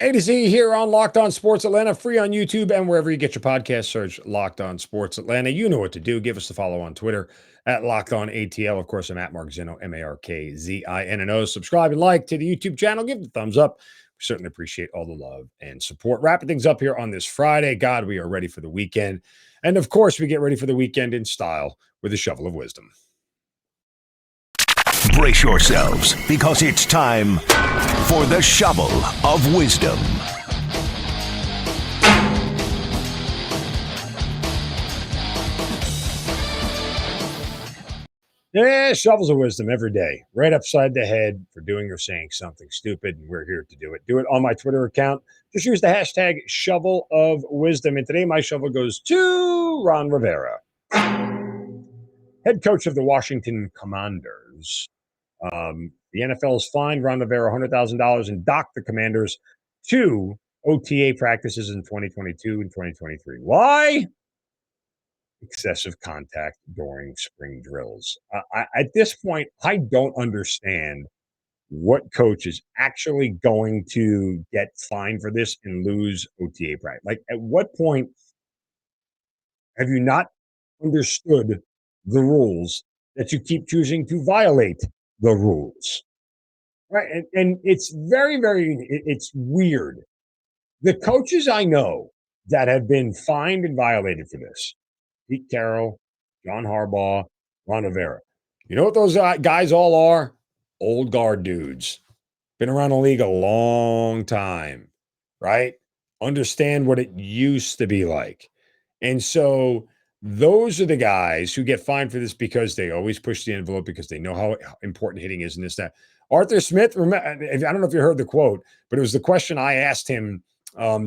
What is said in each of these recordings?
A to Z here on Locked On Sports Atlanta, free on YouTube and wherever you get your podcast. Search Locked On Sports Atlanta. You know what to do. Give us a follow on Twitter at Locked On ATL. Of course, I'm at Mark Zinno, MarkZinno. Subscribe and like to the YouTube channel. Give it a thumbs up. We certainly appreciate all the love and support. Wrapping things up here on this Friday. God, we are ready for the weekend. And of course, we get ready for the weekend in style with a shovel of wisdom. Brace yourselves, because it's time for the Shovel of Wisdom. Yeah, shovels of wisdom every day, right upside the head for doing or saying something stupid, and we're here to do it. Do it on my Twitter account. Just use the hashtag shovel of wisdom. And today my shovel goes to Ron Rivera, head coach of the Washington Commanders. The NFL has fined Ron Rivera $100,000 and docked the Commanders 2 OTA practices in 2022 and 2023. Why? Excessive contact during spring drills. At this point, I don't understand what coach is actually going to get fined for this and lose OTA practice. Like, at what point have you not understood the rules that you keep choosing to violate the rules? Right. And it's it's weird. The coaches I know that have been fined and violated for this, Pete Carroll, John Harbaugh, Ron Rivera. You know what those guys all are? Old guard dudes. Been around the league a long time, right? Understand what it used to be like. And so those are the guys who get fined for this because they always push the envelope because they know how important hitting is and this, that. Arthur Smith, I don't know if you heard the quote, but it was the question I asked him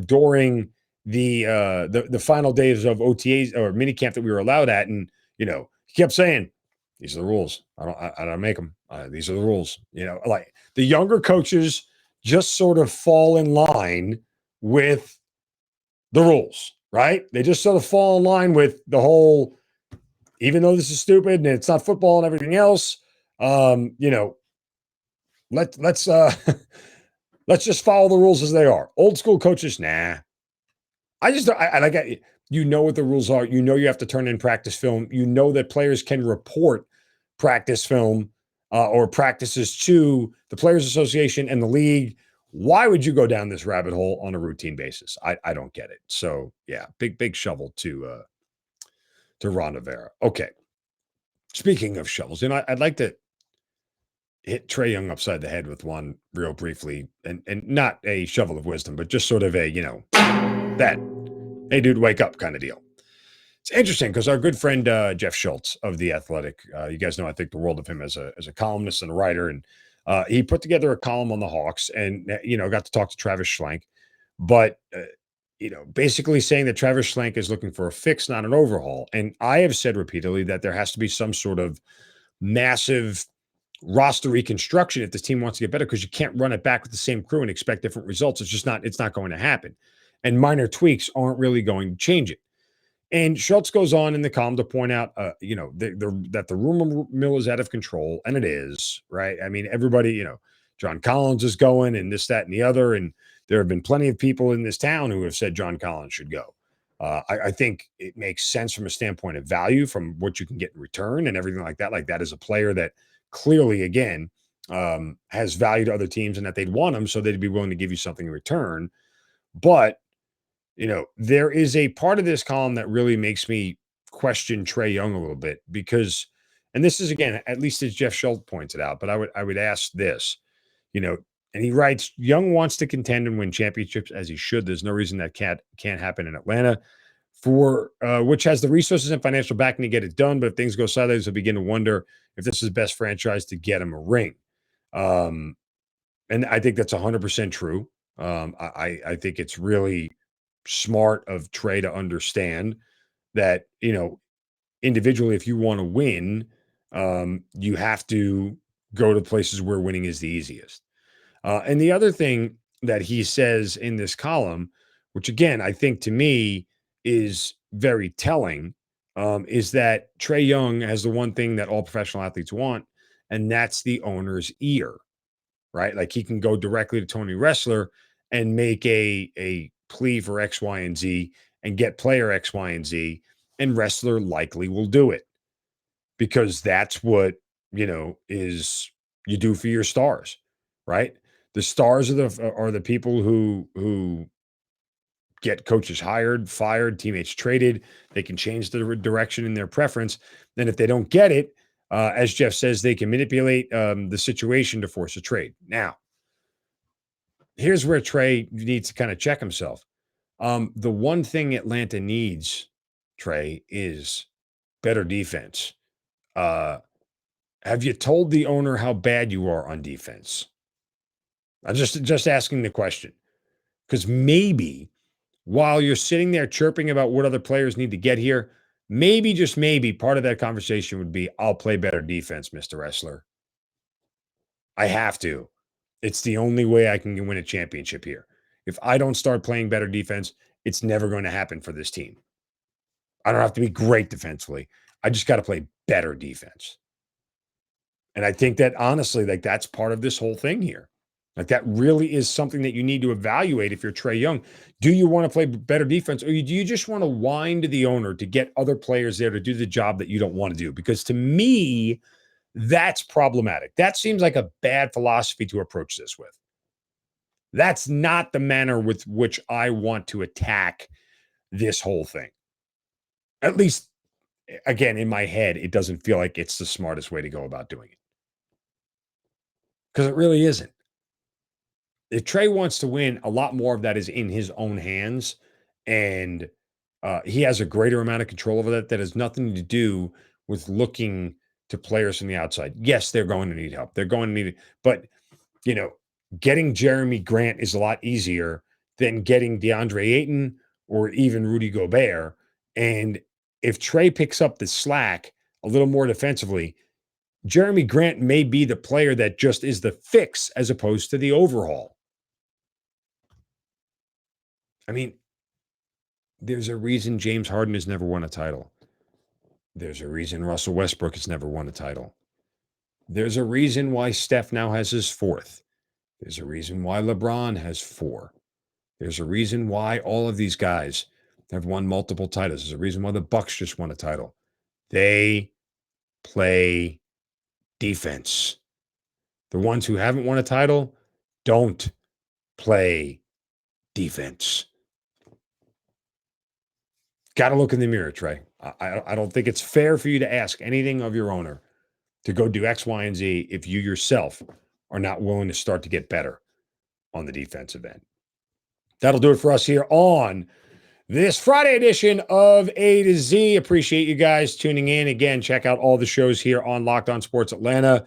during the final days of OTAs or minicamp that we were allowed at. And, he kept saying, these are the rules. I don't make them. These are the rules. Like the younger coaches just sort of fall in line with the rules, right? They just sort of fall in line with the whole, even though this is stupid and it's not football and everything else, let's let's just follow the rules as they are. Old school coaches, nah. I like it. You know what the rules are. You have to turn in practice film. You know that players can report practice film or practices to the Players Association and the league. Why would you go down this rabbit hole on a routine basis? I don't get it. So yeah, big shovel to Ron Rivera. Okay. Speaking of shovels, I'd like to hit Trae Young upside the head with one real briefly, and not a shovel of wisdom, but just sort of a, that, hey dude, wake up kind of deal. It's interesting because our good friend Jeff Schultz of The Athletic, you guys know I think the world of him as a columnist and a writer, and he put together a column on the Hawks and, got to talk to Travis Schlenk, but, basically saying that Travis Schlenk is looking for a fix, not an overhaul. And I have said repeatedly that there has to be some sort of massive roster reconstruction if this team wants to get better, because you can't run it back with the same crew and expect different results. It's not going to happen. And minor tweaks aren't really going to change it. And Schultz goes on in the column to point out, that the rumor mill is out of control, and it is, right? I mean, everybody, John Collins is going and this, that, and the other. And there have been plenty of people in this town who have said John Collins should go. I think it makes sense from a standpoint of value, from what you can get in return and everything like that. Like, that is a player that clearly, again, has value to other teams and that they'd want him, so they'd be willing to give you something in return. But, there is a part of this column that really makes me question Trae Young a little bit, because, and this is, again, at least as Jeff Schultz points it out, but I would ask this, and he writes, Young wants to contend and win championships, as he should. There's no reason that can't happen in Atlanta, for which has the resources and financial backing to get it done. But if things go sideways, he'll begin to wonder if this is the best franchise to get him a ring. And I think that's 100% true. I think it's really smart of Trae to understand that, individually, if you want to win, you have to go to places where winning is the easiest. And the other thing that he says in this column, which again, I think to me is very telling, is that Trae Young has the one thing that all professional athletes want, and that's the owner's ear, right? Like, he can go directly to Tony Ressler and make a plea for X, Y, and Z and get player X, Y, and Z, and wrestler likely will do it because that's what, is you do for your stars, right? The stars are the people who get coaches hired, fired, teammates traded. They can change the direction in their preference. Then if they don't get it, as Jeff says, they can manipulate the situation to force a trade. Now, here's where Trae needs to kind of check himself. The one thing Atlanta needs, Trae, is better defense. Have you told the owner how bad you are on defense? I'm just asking the question. Because maybe while you're sitting there chirping about what other players need to get here, maybe, just maybe, part of that conversation would be, I'll play better defense, Mr. Wrestler. I have to. It's the only way I can win a championship here. If I don't start playing better defense, it's never going to happen for this team. I don't have to be great defensively. I just got to play better defense. And I think that honestly, like that's part of this whole thing here. Like that really is something that you need to evaluate if you're Trae Young. Do you want to play better defense, or do you just want to whine to the owner to get other players there to do the job that you don't want to do? Because to me, that's problematic. That seems like a bad philosophy to approach this with. That's not the manner with which I want to attack this whole thing. At least, again, in my head, it doesn't feel like it's the smartest way to go about doing it. Because it really isn't. If Trae wants to win, a lot more of that is in his own hands. And he has a greater amount of control over that. That has nothing to do with looking to players from the outside. Yes, they're going to need help. They're going to need it. But, getting Jeremy Grant is a lot easier than getting DeAndre Ayton or even Rudy Gobert. And if Trae picks up the slack a little more defensively, Jeremy Grant may be the player that just is the fix as opposed to the overhaul. I mean, there's a reason James Harden has never won a title. There's a reason Russell Westbrook has never won a title. There's a reason why Steph now has his fourth. There's a reason why LeBron has 4. There's a reason why all of these guys have won multiple titles. There's a reason why the Bucks just won a title. They play defense. The ones who haven't won a title don't play defense. Got to look in the mirror, Trae. I don't think it's fair for you to ask anything of your owner to go do X, Y, and Z if you yourself are not willing to start to get better on the defensive end. That'll do it for us here on this Friday edition of A to Z. Appreciate you guys tuning in. Again, check out all the shows here on Locked On Sports Atlanta.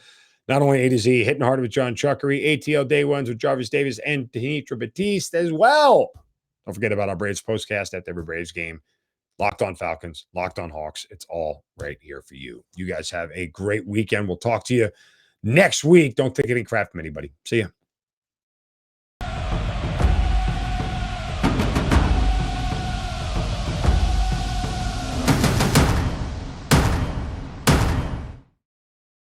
Not only A to Z, Hitting Hard with John Chuckery, ATL Day Ones with Jarvis Davis and Denitra Batiste as well. Don't forget about our Braves postcast at every Braves game. Locked On Falcons, Locked On Hawks. It's all right here for you. You guys have a great weekend. We'll talk to you next week. Don't take any crap from anybody. See ya.